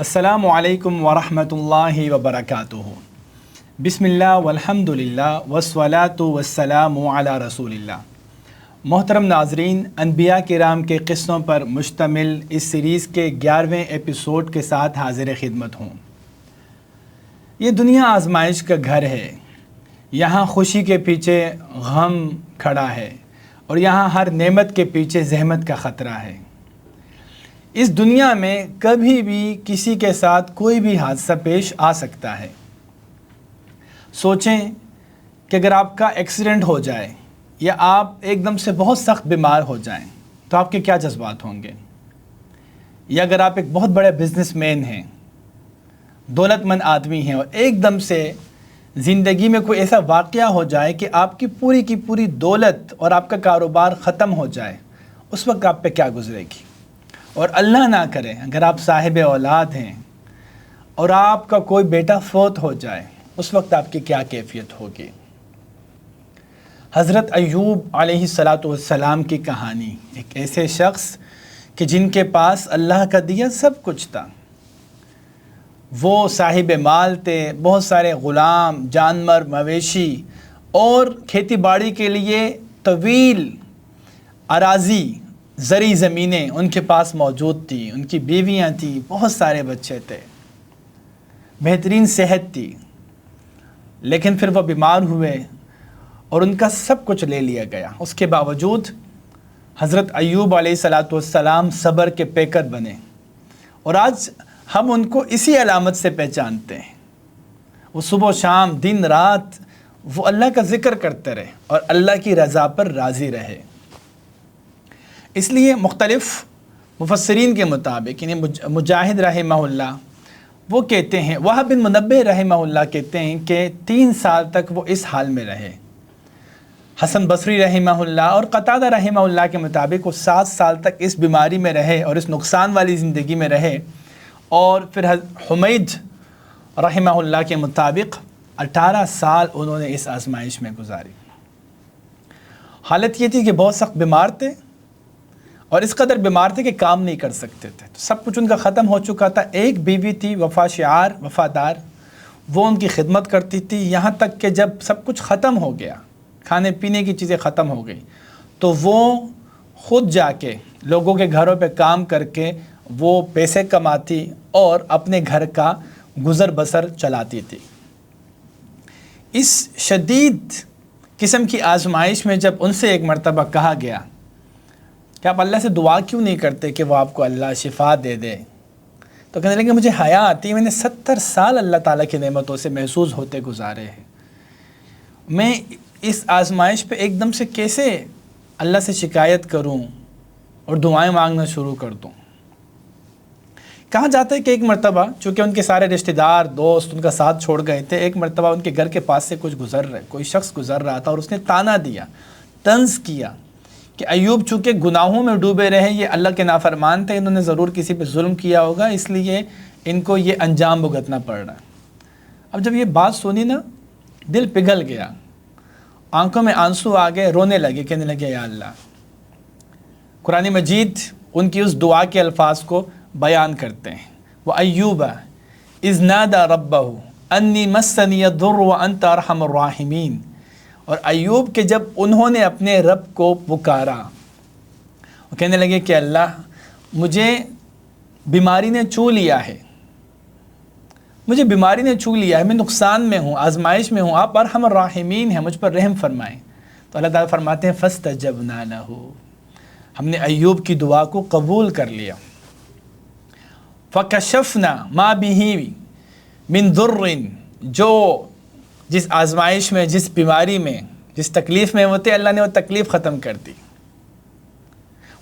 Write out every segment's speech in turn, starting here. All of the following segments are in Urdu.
السلام علیکم ورحمۃ اللہ وبرکاتہ۔ بسم اللہ والحمد للہ والصلاۃ والسلام علی رسول اللہ۔ محترم ناظرین، انبیاء کرام کے قصوں پر مشتمل اس سیریز کے 11ویں ایپیسوڈ کے ساتھ حاضر خدمت ہوں۔ یہ دنیا آزمائش کا گھر ہے، یہاں خوشی کے پیچھے غم کھڑا ہے اور یہاں ہر نعمت کے پیچھے زحمت کا خطرہ ہے۔ اس دنیا میں کبھی بھی کسی کے ساتھ کوئی بھی حادثہ پیش آ سکتا ہے۔ سوچیں کہ اگر آپ کا ایکسیڈنٹ ہو جائے یا آپ ایک دم سے بہت سخت بیمار ہو جائیں تو آپ کے کیا جذبات ہوں گے؟ یا اگر آپ ایک بہت بڑے بزنس مین ہیں، دولت مند آدمی ہیں، اور ایک دم سے زندگی میں کوئی ایسا واقعہ ہو جائے کہ آپ کی پوری دولت اور آپ کا کاروبار ختم ہو جائے، اس وقت آپ پہ کیا گزرے گی؟ اور اللہ نہ کرے اگر آپ صاحب اولاد ہیں اور آپ کا کوئی بیٹا فوت ہو جائے، اس وقت آپ کی کیا کیفیت ہوگی؟ حضرت ایوب علیہ السلام کی کہانی، ایک ایسے شخص کہ جن کے پاس اللہ کا دیا سب کچھ تھا۔ وہ صاحب مال تھے، بہت سارے غلام، جانور، مویشی اور کھیتی باڑی کے لیے طویل اراضی، زرعی زمینیں ان کے پاس موجود تھی، ان کی بیویاں تھیں، بہت سارے بچے تھے، بہترین صحت تھی، لیکن پھر وہ بیمار ہوئے اور ان کا سب کچھ لے لیا گیا۔ اس کے باوجود حضرت ایوب علیہ السلام صبر کے پیکر بنے، اور آج ہم ان کو اسی علامت سے پہچانتے ہیں۔ وہ صبح و شام، دن رات وہ اللہ کا ذکر کرتے رہے اور اللہ کی رضا پر راضی رہے۔ اس لیے مختلف مفسرین کے مطابق، یعنی مجاہد رحمہ اللہ وہ کہتے ہیں، وہب بن منبہ رحمہ اللہ کہتے ہیں کہ 3 سال تک وہ اس حال میں رہے۔ حسن بصری رحمہ اللہ اور قتادہ رحمہ اللہ کے مطابق وہ 7 سال تک اس بیماری میں رہے اور اس نقصان والی زندگی میں رہے، اور پھر حمید رحمہ اللہ کے مطابق 18 سال انہوں نے اس آزمائش میں گزاری۔ حالت یہ تھی کہ بہت سخت بیمار تھے، اور اس قدر بیمار تھے کہ کام نہیں کر سکتے تھے، تو سب کچھ ان کا ختم ہو چکا تھا۔ ایک بیوی تھی وفا شعار، وفادار، وہ ان کی خدمت کرتی تھی، یہاں تک کہ جب سب کچھ ختم ہو گیا، کھانے پینے کی چیزیں ختم ہو گئی، تو وہ خود جا کے لوگوں کے گھروں پہ کام کر کے وہ پیسے کماتی اور اپنے گھر کا گزر بسر چلاتی تھی۔ اس شدید قسم کی آزمائش میں جب ان سے ایک مرتبہ کہا گیا کہ آپ اللہ سے دعا کیوں نہیں کرتے کہ وہ آپ کو اللہ شفا دے دے، تو کہنے لگے مجھے حیا آتی ہے، میں نے 70 سال اللہ تعالیٰ کی نعمتوں سے محسوس ہوتے گزارے ہیں، میں اس آزمائش پہ ایک دم سے کیسے اللہ سے شکایت کروں اور دعائیں مانگنا شروع کر دوں؟ کہا جاتا ہے کہ ایک مرتبہ، چونکہ ان کے سارے رشتہ دار دوست ان کا ساتھ چھوڑ گئے تھے، ایک مرتبہ ان کے گھر کے پاس سے کوئی شخص گزر رہا تھا، اور اس نے طعنہ دیا، طنز کیا کہ ایوب چونکہ گناہوں میں ڈوبے رہے، یہ اللہ کے نافرمان تھے، انہوں نے ضرور کسی پہ ظلم کیا ہوگا، اس لیے ان کو یہ انجام بھگتنا پڑ رہا ہے۔ اب جب یہ بات سنی نا، دل پگھل گیا، آنکھوں میں آنسو آ گئے، رونے لگے، کہنے لگے یا اللہ۔ قرآن مجید ان کی اس دعا کے الفاظ کو بیان کرتے ہیں، وَأَيُّوبَ إِذْ نَادَى رَبَّهُ أَنِّي مَسَّنِيَ الضُّرُّ وَأَنْتَ أَرْحَمُ الرَّاحِمِينَ۔ اور ایوب کہ جب انہوں نے اپنے رب کو پکارا، وہ کہنے لگے کہ اللہ، مجھے بیماری نے چھو لیا ہے، مجھے بیماری نے چھو لیا ہے، میں نقصان میں ہوں، آزمائش میں ہوں، آپ ارحم الراحمین ہیں، مجھ پر رحم فرمائیں۔ تو اللہ تعالیٰ فرماتے ہیں فَاسْتَجَبْنَا لَهُ، ہم نے ایوب کی دعا کو قبول کر لیا۔ فَكَشَفْنَا مَا بِهِ مِن ضُرٍّ، جو جس آزمائش میں، جس بیماری میں، جس تکلیف میں وہ تھے، اللہ نے وہ تکلیف ختم کر دی۔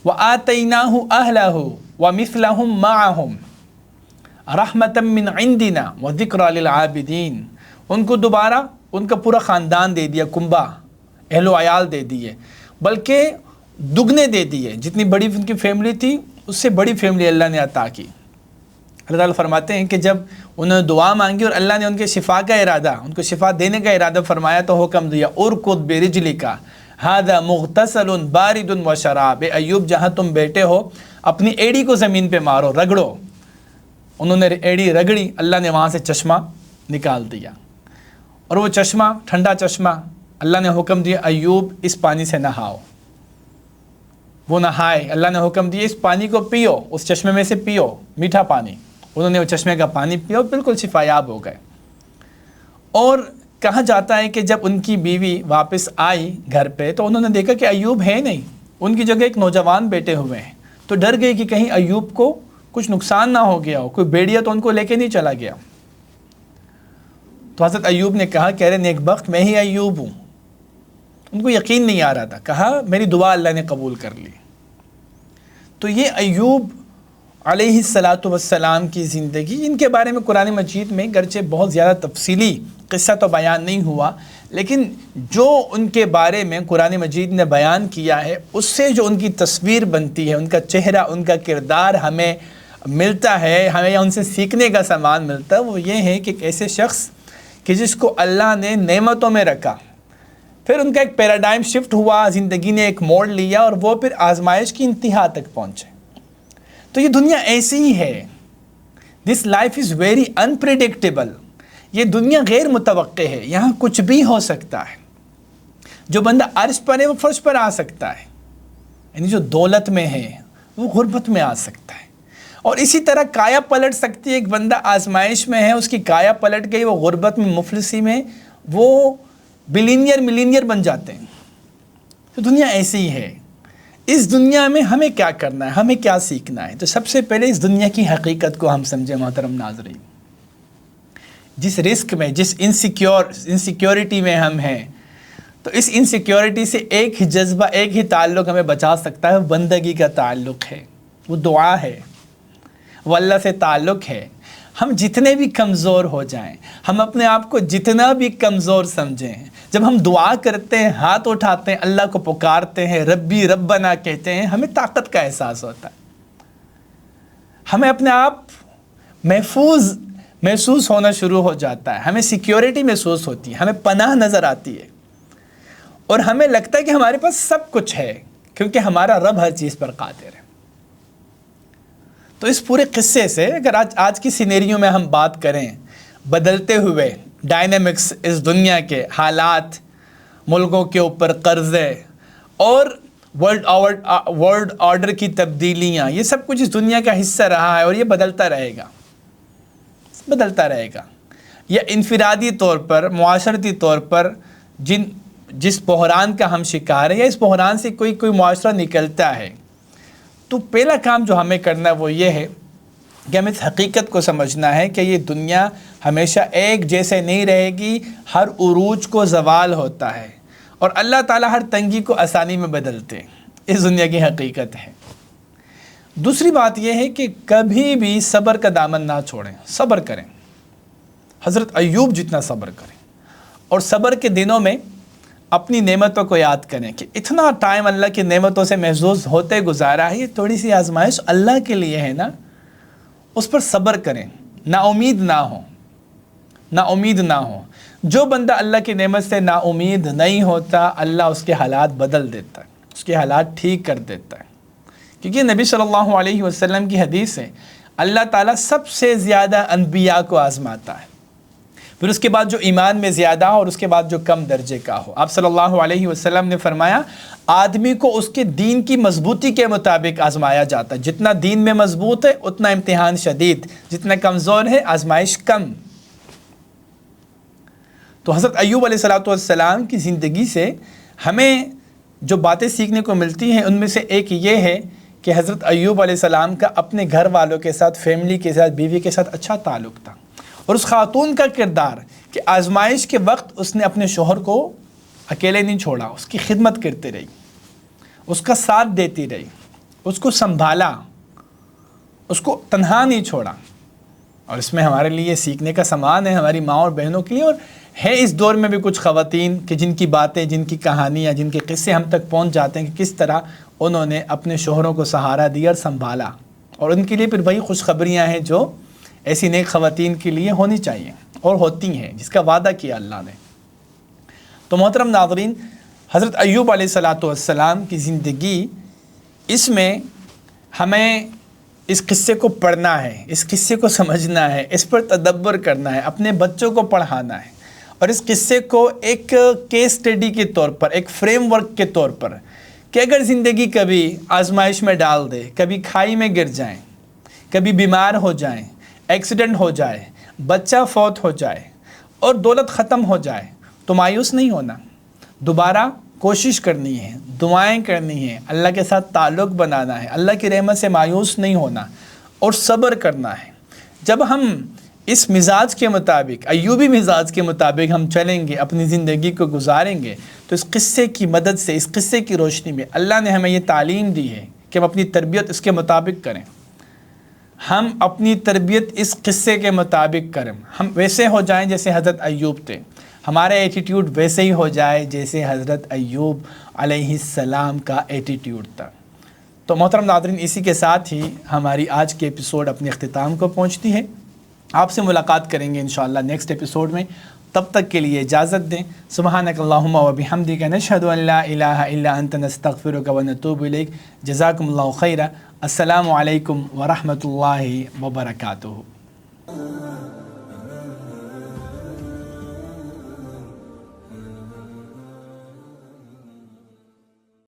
وَآتَيْنَاهُ أَهْلَهُ وَمِثْلَهُمْ مَعَهُمْ رَحْمَةً مِّنْ عِنْدِنَا وَذِكْرَىٰ لِلْعَابِدِينَ، ان کو دوبارہ ان کا پورا خاندان دے دیا، کنبہ، اہل و عیال دے دیے، بلکہ دگنے دے دیے، جتنی بڑی ان کی فیملی تھی اس سے بڑی فیملی اللہ نے عطا کی۔ اللہ تعالیٰ فرماتے ہیں کہ جب انہوں نے دعا مانگی اور اللہ نے ان کے شفا کا ارادہ، ان کو شفا دینے کا ارادہ فرمایا، تو حکم دیا ارکض برجلک ھذا مغتسل بارد وشراب، ایوب جہاں تم بیٹھے ہو اپنی ایڑی کو زمین پہ مارو، رگڑو، انہوں نے ایڑی رگڑی، اللہ نے وہاں سے چشمہ نکال دیا، اور وہ چشمہ ٹھنڈا چشمہ، اللہ نے حکم دیا ایوب اس پانی سے نہاؤ، وہ نہائے، اللہ نے حکم دیا اس پانی کو پیو، اس چشمے میں سے پیو میٹھا پانی، انہوں نے وہ چشمے کا پانی پیا، بالکل شفا یاب ہو گئے۔ اور کہا جاتا ہے کہ جب ان کی بیوی واپس آئی گھر پہ تو انہوں نے دیکھا کہ ایوب ہے نہیں، ان کی جگہ ایک نوجوان بیٹے ہوئے ہیں، تو ڈر گئی کہ کہیں ایوب کو کچھ نقصان نہ ہو گیا ہو، کوئی بھیڑیا تو ان کو لے کے نہیں چلا گیا۔ تو حضرت ایوب نے کہا کہ ارے نیک بخت، میں ہی ایوب ہوں۔ ان کو یقین نہیں آ رہا تھا، کہا میری دعا اللہ نے قبول کر لی۔ تو یہ ایوب علیہ السلام کی زندگی، ان کے بارے میں قرآن مجید میں گرچہ بہت زیادہ تفصیلی قصہ تو بیان نہیں ہوا، لیکن جو ان کے بارے میں قرآن مجید نے بیان کیا ہے، اس سے جو ان کی تصویر بنتی ہے، ان کا چہرہ، ان کا کردار ہمیں ملتا ہے، ہمیں ان سے سیکھنے کا سامان ملتا ہے، وہ یہ ہے کہ ایک ایسے شخص کہ جس کو اللہ نے نعمتوں میں رکھا، پھر ان کا ایک پیراڈائم شفٹ ہوا، زندگی نے ایک موڑ لیا، اور وہ پھر آزمائش کی انتہا تک پہنچے۔ تو یہ دنیا ایسی ہی ہے، this life is very unpredictable, یہ دنیا غیر متوقع ہے، یہاں کچھ بھی ہو سکتا ہے۔ جو بندہ عرش پر ہے وہ فرش پر آ سکتا ہے، یعنی جو دولت میں ہے وہ غربت میں آ سکتا ہے، اور اسی طرح کایا پلٹ سکتی ہے، ایک بندہ آزمائش میں ہے، اس کی کایا پلٹ گئی، وہ غربت میں، مفلسی میں، وہ بلینئر ملینئر بن جاتے ہیں۔ تو دنیا ایسی ہی ہے۔ اس دنیا میں ہمیں کیا کرنا ہے، ہمیں کیا سیکھنا ہے؟ تو سب سے پہلے اس دنیا کی حقیقت کو ہم سمجھیں محترم ناظرین۔ جس رسک میں، جس انسیکیورٹی میں ہم ہیں، تو اس انسیکیورٹی سے ایک ہی جذبہ، ایک ہی تعلق ہمیں بچا سکتا ہے، وہ بندگی کا تعلق ہے، وہ دعا ہے، وہ اللہ سے تعلق ہے۔ ہم جتنے بھی کمزور ہو جائیں، ہم اپنے آپ کو جتنا بھی کمزور سمجھیں، جب ہم دعا کرتے ہیں، ہاتھ اٹھاتے ہیں، اللہ کو پکارتے ہیں، ربی ربنا کہتے ہیں، ہمیں طاقت کا احساس ہوتا ہے، ہمیں اپنے آپ محسوس ہونا شروع ہو جاتا ہے، ہمیں سیکیورٹی محسوس ہوتی ہے، ہمیں پناہ نظر آتی ہے، اور ہمیں لگتا ہے کہ ہمارے پاس سب کچھ ہے، کیونکہ ہمارا رب ہر چیز پر قادر ہے۔ تو اس پورے قصے سے اگر آج کی سینیریو میں ہم بات کریں، بدلتے ہوئے ڈائنامکس، اس دنیا کے حالات، ملکوں کے اوپر قرضے اور ورلڈ آرڈر کی تبدیلیاں، یہ سب کچھ اس دنیا کا حصہ رہا ہے، اور یہ بدلتا رہے گا۔ یا انفرادی طور پر، معاشرتی طور پر جس بحران کا ہم شکار ہیں، یا اس بحران سے کوئی معاشرہ نکلتا ہے، تو پہلا کام جو ہمیں کرنا ہے وہ یہ ہے کہ ہمیں اس حقیقت کو سمجھنا ہے کہ یہ دنیا ہمیشہ ایک جیسے نہیں رہے گی، ہر عروج کو زوال ہوتا ہے، اور اللہ تعالیٰ ہر تنگی کو آسانی میں بدلتے ہیں۔ اس دنیا کی حقیقت ہے۔ دوسری بات یہ ہے کہ کبھی بھی صبر کا دامن نہ چھوڑیں، صبر کریں، حضرت ایوب جتنا صبر کریں، اور صبر کے دنوں میں اپنی نعمتوں کو یاد کریں کہ اتنا ٹائم اللہ کی نعمتوں سے محظوظ ہوتے گزارا ہے، یہ تھوڑی سی آزمائش اللہ کے لیے ہے نا، اس پر صبر کریں، نا امید نہ ہو۔ جو بندہ اللہ کی نعمت سے نا امید نہیں ہوتا، اللہ اس کے حالات بدل دیتا ہے، اس کے حالات ٹھیک کر دیتا ہے، کیونکہ نبی صلی اللہ علیہ وسلم کی حدیث ہے، اللہ تعالیٰ سب سے زیادہ انبیاء کو آزماتا ہے، پھر اس کے بعد جو ایمان میں زیادہ ہو، اور اس کے بعد جو کم درجے کا ہو۔ آپ صلی اللہ علیہ وسلم نے فرمایا، آدمی کو اس کے دین کی مضبوطی کے مطابق آزمایا جاتا ہے، جتنا دین میں مضبوط ہے اتنا امتحان شدید، جتنا کمزور ہے آزمائش کم۔ تو حضرت ایوب علیہ السلام کی زندگی سے ہمیں جو باتیں سیکھنے کو ملتی ہیں، ان میں سے ایک یہ ہے کہ حضرت ایوب علیہ السلام کا اپنے گھر والوں کے ساتھ، فیملی کے ساتھ، بیوی کے ساتھ اچھا تعلق تھا، اور اس خاتون کا کردار کہ آزمائش کے وقت اس نے اپنے شوہر کو اکیلے نہیں چھوڑا، اس کی خدمت کرتے رہی، اس کا ساتھ دیتی رہی، اس کو سنبھالا، اس کو تنہا نہیں چھوڑا۔ اور اس میں ہمارے لیے سیکھنے کا سامان ہے، ہماری ماں اور بہنوں کے لیے، اور ہے اس دور میں بھی کچھ خواتین کہ جن کی باتیں، جن کی کہانیاں، جن کے قصے ہم تک پہنچ جاتے ہیں کہ کس طرح انہوں نے اپنے شوہروں کو سہارا دیا اور سنبھالا، اور ان کے لیے پھر وہی خوشخبریاں ہیں جو ایسی نیک خواتین کے لیے ہونی چاہیے اور ہوتی ہیں، جس کا وعدہ کیا اللہ نے۔ تو محترم ناظرین، حضرت ایوب علیہ السلام کی زندگی، اس میں ہمیں اس قصے کو پڑھنا ہے، اس قصے کو سمجھنا ہے، اس پر تدبر کرنا ہے، اپنے بچوں کو پڑھانا ہے، اور اس قصے کو ایک کیس اسٹڈی کے طور پر، ایک فریم ورک کے طور پر، کہ اگر زندگی کبھی آزمائش میں ڈال دے، کبھی کھائی میں گر جائیں، کبھی بیمار ہو جائیں، ایکسیڈنٹ ہو جائے، بچہ فوت ہو جائے اور دولت ختم ہو جائے، تو مایوس نہیں ہونا، دوبارہ کوشش کرنی ہے، دعائیں کرنی ہیں، اللہ کے ساتھ تعلق بنانا ہے، اللہ کی رحمت سے مایوس نہیں ہونا اور صبر کرنا ہے۔ جب ہم اس مزاج کے مطابق، ایوبی مزاج کے مطابق ہم چلیں گے، اپنی زندگی کو گزاریں گے، تو اس قصے کی مدد سے، اس قصے کی روشنی میں اللہ نے ہمیں یہ تعلیم دی ہے کہ ہم اپنی تربیت اس کے مطابق کریں، ہم اپنی تربیت اس قصے کے مطابق کریں، ہم ویسے ہو جائیں جیسے حضرت ایوب تھے، ہمارا ایٹیٹیوڈ ویسے ہی ہو جائے جیسے حضرت ایوب علیہ السلام کا ایٹیٹیوڈ تھا۔ تو محترم ناظرین، اسی کے ساتھ ہی ہماری آج کی ایپیسوڈ اپنے اختتام کو پہنچتی ہے۔ آپ سے ملاقات کریں گے انشاءاللہ نیکسٹ ایپیسوڈ میں، تب تک کے لیے اجازت دیں۔ سبحانک اللہم و بحمدک، نشہد ان لا الہ الا انت، نستغفرک و نتوب الیک۔ جزاکم اللہ خیرا۔ السلام علیکم ورحمۃ اللہ وبرکاتہ۔